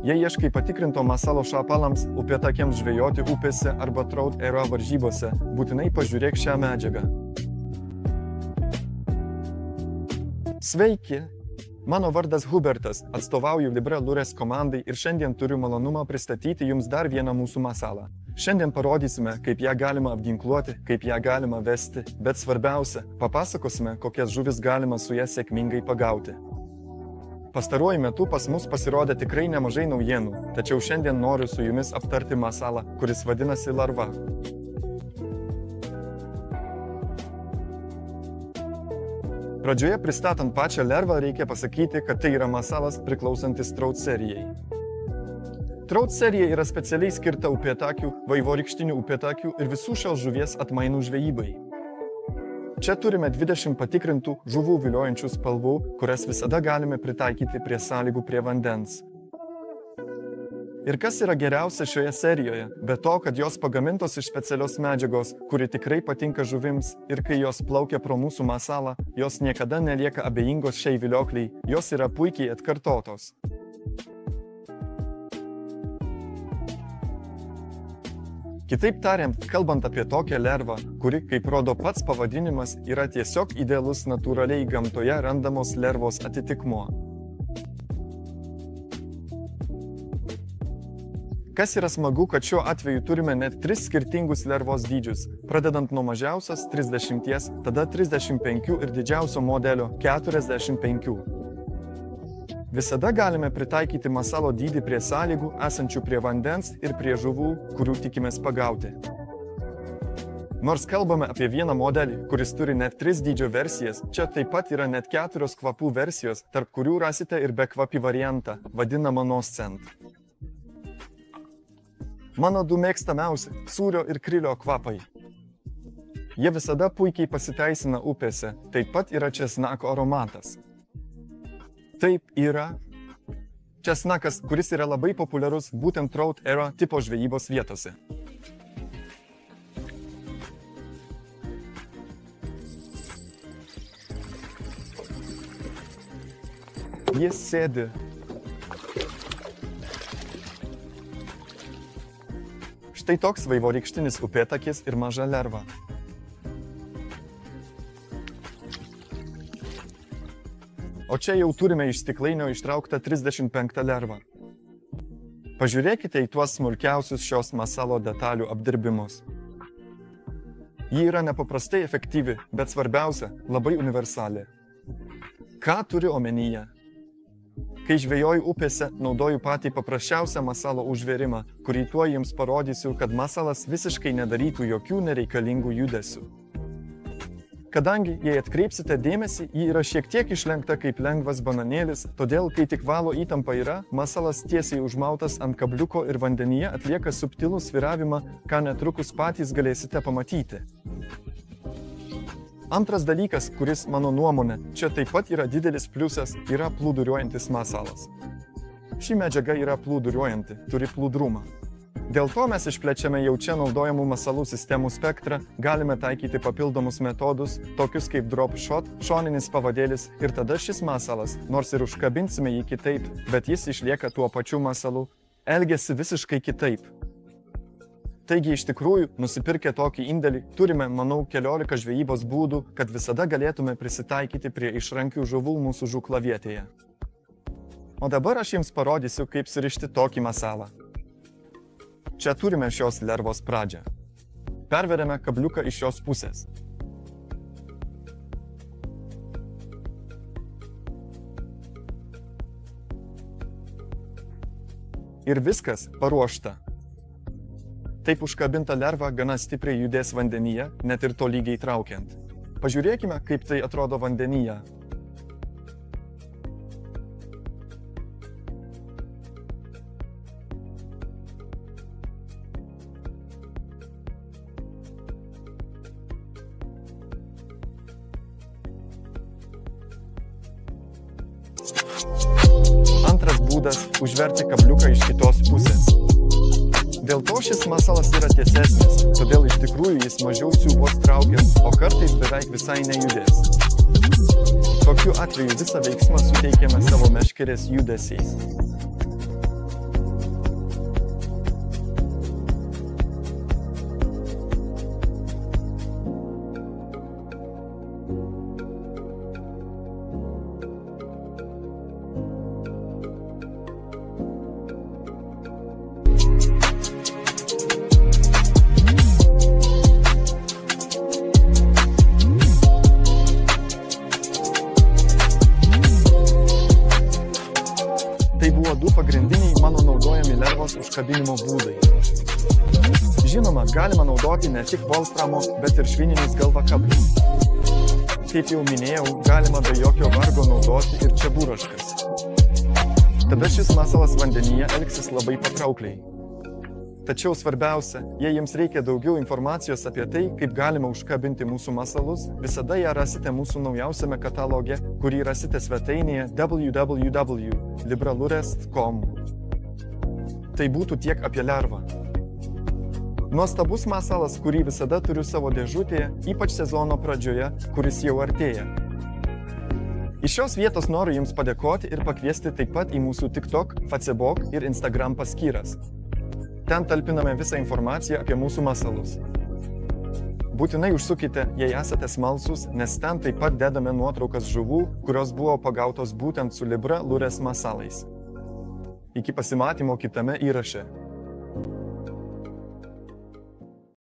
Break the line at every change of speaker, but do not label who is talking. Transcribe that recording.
Jei ieškai patikrinto masalo šapalams, upėtakiams žvejoti upėse arba trout aero varžybose, būtinai pažiūrėk šią medžiagą. Sveiki! Mano vardas Hubertas, atstovauju Libre Lures komandai ir šiandien turiu malonumą pristatyti jums dar vieną mūsų masalą. Šiandien parodysime, kaip ją galima apginkluoti, kaip ją galima vesti, bet svarbiausia, papasakosime, kokias žuvis galima su ją sėkmingai pagauti. Pastaruoju metu pas mus pasirodė tikrai nemažai naujienų, tačiau šiandien noriu su jumis aptarti masalą, kuris vadinasi larva. Pradžioje pristatant pačią lervą reikia pasakyti, kad tai yra masalas priklausantis trout serijai. Trout serija yra specialiai skirta upėtakių, vaivorykštinių upėtakių ir visų šios žuvies atmainų žvejybai. Čia turime 20 patikrintų žuvų viliojančių spalvų, kurias visada galime pritaikyti prie sąlygų prie vandens. Ir kas yra geriausia šioje serijoje, be to, kad jos pagamintos iš specialios medžiagos, kuri tikrai patinka žuvims ir kai jos plaukia pro mūsų masalą, jos niekada nelieka abejingos šiai viliokliai, jos yra puikiai atkartotos. Kitaip tariant, kalbant apie tokią lervą, kuri, kaip rodo pats pavadinimas, yra tiesiog idealus natūraliai gamtoje randamos lervos atitikmuo. Kas yra smagu, kad šiuo atveju turime net 3 skirtingus lervos dydžius, pradedant nuo mažiausios 30, tada 35 ir didžiausio modelio 45. Visada galime pritaikyti masalo dydį prie sąlygų esančių prie vandens ir prie žuvų, kurių tikimės pagauti. Nors kalbame apie vieną modelį, kuris turi net 3 dydžio versijas, čia taip pat yra net 4 kvapų versijos, tarp kurių rasite ir bekvapį variantą, vadinamą noscent. Mano 2 mėgstamiausi – sūrio ir krilio kvapai. Jie visada puikiai pasiteisina upėse, taip pat yra česnako aromatas. Taip yra česnakas, kuris yra labai populiarus būtent trout aero tipo žvejybos vietose. Jis sėdi. Štai toks vaivorykštinis upėtakis ir maža lerva. O čia jau turime iš stiklainio ištrauktą 35 lervą. Pažiūrėkite į tuos smulkiausius šios masalo detalių apdirbimus. Ji yra nepaprastai efektyvi, bet svarbiausia – labai universali. Ką turiu omenyje? Kai žvejoju upėse, naudoju patį paprasčiausią masalo užvėrimą, kurį tuo jums parodysiu, kad masalas visiškai nedarytų jokių nereikalingų judesių. Kadangi, jei atkreipsite dėmesį, ji yra šiek tiek išlenkta kaip lengvas bananėlis, todėl, kai tik valo įtampa yra, masalas tiesiai užmautas ant kabliuko ir vandenyje atlieka subtilų svyravimą, ką netrukus patys galėsite pamatyti. Antras dalykas, kuris, mano nuomone, čia taip pat yra didelis pliusas, yra plūduriuojantis masalas. Ši medžiaga yra plūduriuojanti, turi plūdrumą. Dėl to mes išplečiame jau čia naudojamų masalų sistemų spektrą, galime taikyti papildomus metodus, tokius kaip drop shot, šoninis pavadėlis ir tada šis masalas, nors ir užkabinsime jį kitaip, bet jis išlieka tuo pačiu masalu, elgiasi visiškai kitaip. Taigi iš tikrųjų, nusipirkę tokį indėlį, turime, manau, 14 žvejybos būdų, kad visada galėtume prisitaikyti prie išrankių žuvų mūsų žūklavietėje. O dabar aš jums parodysiu, kaip surišti tokį masalą. Čia turime šios lervos pradžią. Perveriame kabliuką iš šios pusės. Ir viskas paruošta. Taip užkabinta lerva gana stipriai judės vandenyje, net ir tolygiai traukiant. Pažiūrėkime, kaip tai atrodo vandenyje. Antras būdas – užverti kabliuką iš kitos pusės. Dėl to šis masalas yra tiesesnis, todėl iš tikrųjų jis mažiau siūbos traukia, o kartais beveik visai nejudės. Tokiu atveju visą veiksmą suteikiame savo meškerės judesiais. pagrindiniai mano naudojami lervos užkabinimo būdai. Žinoma, galima naudoti ne tik volframo, bet ir švininiais galvakabliais. Kaip jau minėjau, galima be jokio vargo naudoti ir čeburoškas. Tada šis masalas vandenyje elgsis labai patraukliai. Tačiau svarbiausia, jei jums reikia daugiau informacijos apie tai, kaip galima užkabinti mūsų masalus, visada ją rasite mūsų naujausiame kataloge, kurį rasite svetainėje www.libralures.com. Tai būtų tiek apie lervą. Nuostabus masalas, kurį visada turiu savo dėžutėje, ypač sezono pradžioje, kuris jau artėja. Iš šios vietos noriu Jums padėkoti ir pakviesti taip pat į mūsų TikTok, Facebook ir Instagram paskyras. Ten talpiname visą informaciją apie mūsų masalus. Būtinai užsukite, jei esate smalsūs, nes ten taip pat dedame nuotraukas žuvų, kurios buvo pagautos būtent su Libra Lures masalais. Iki pasimatymo kitame įraše.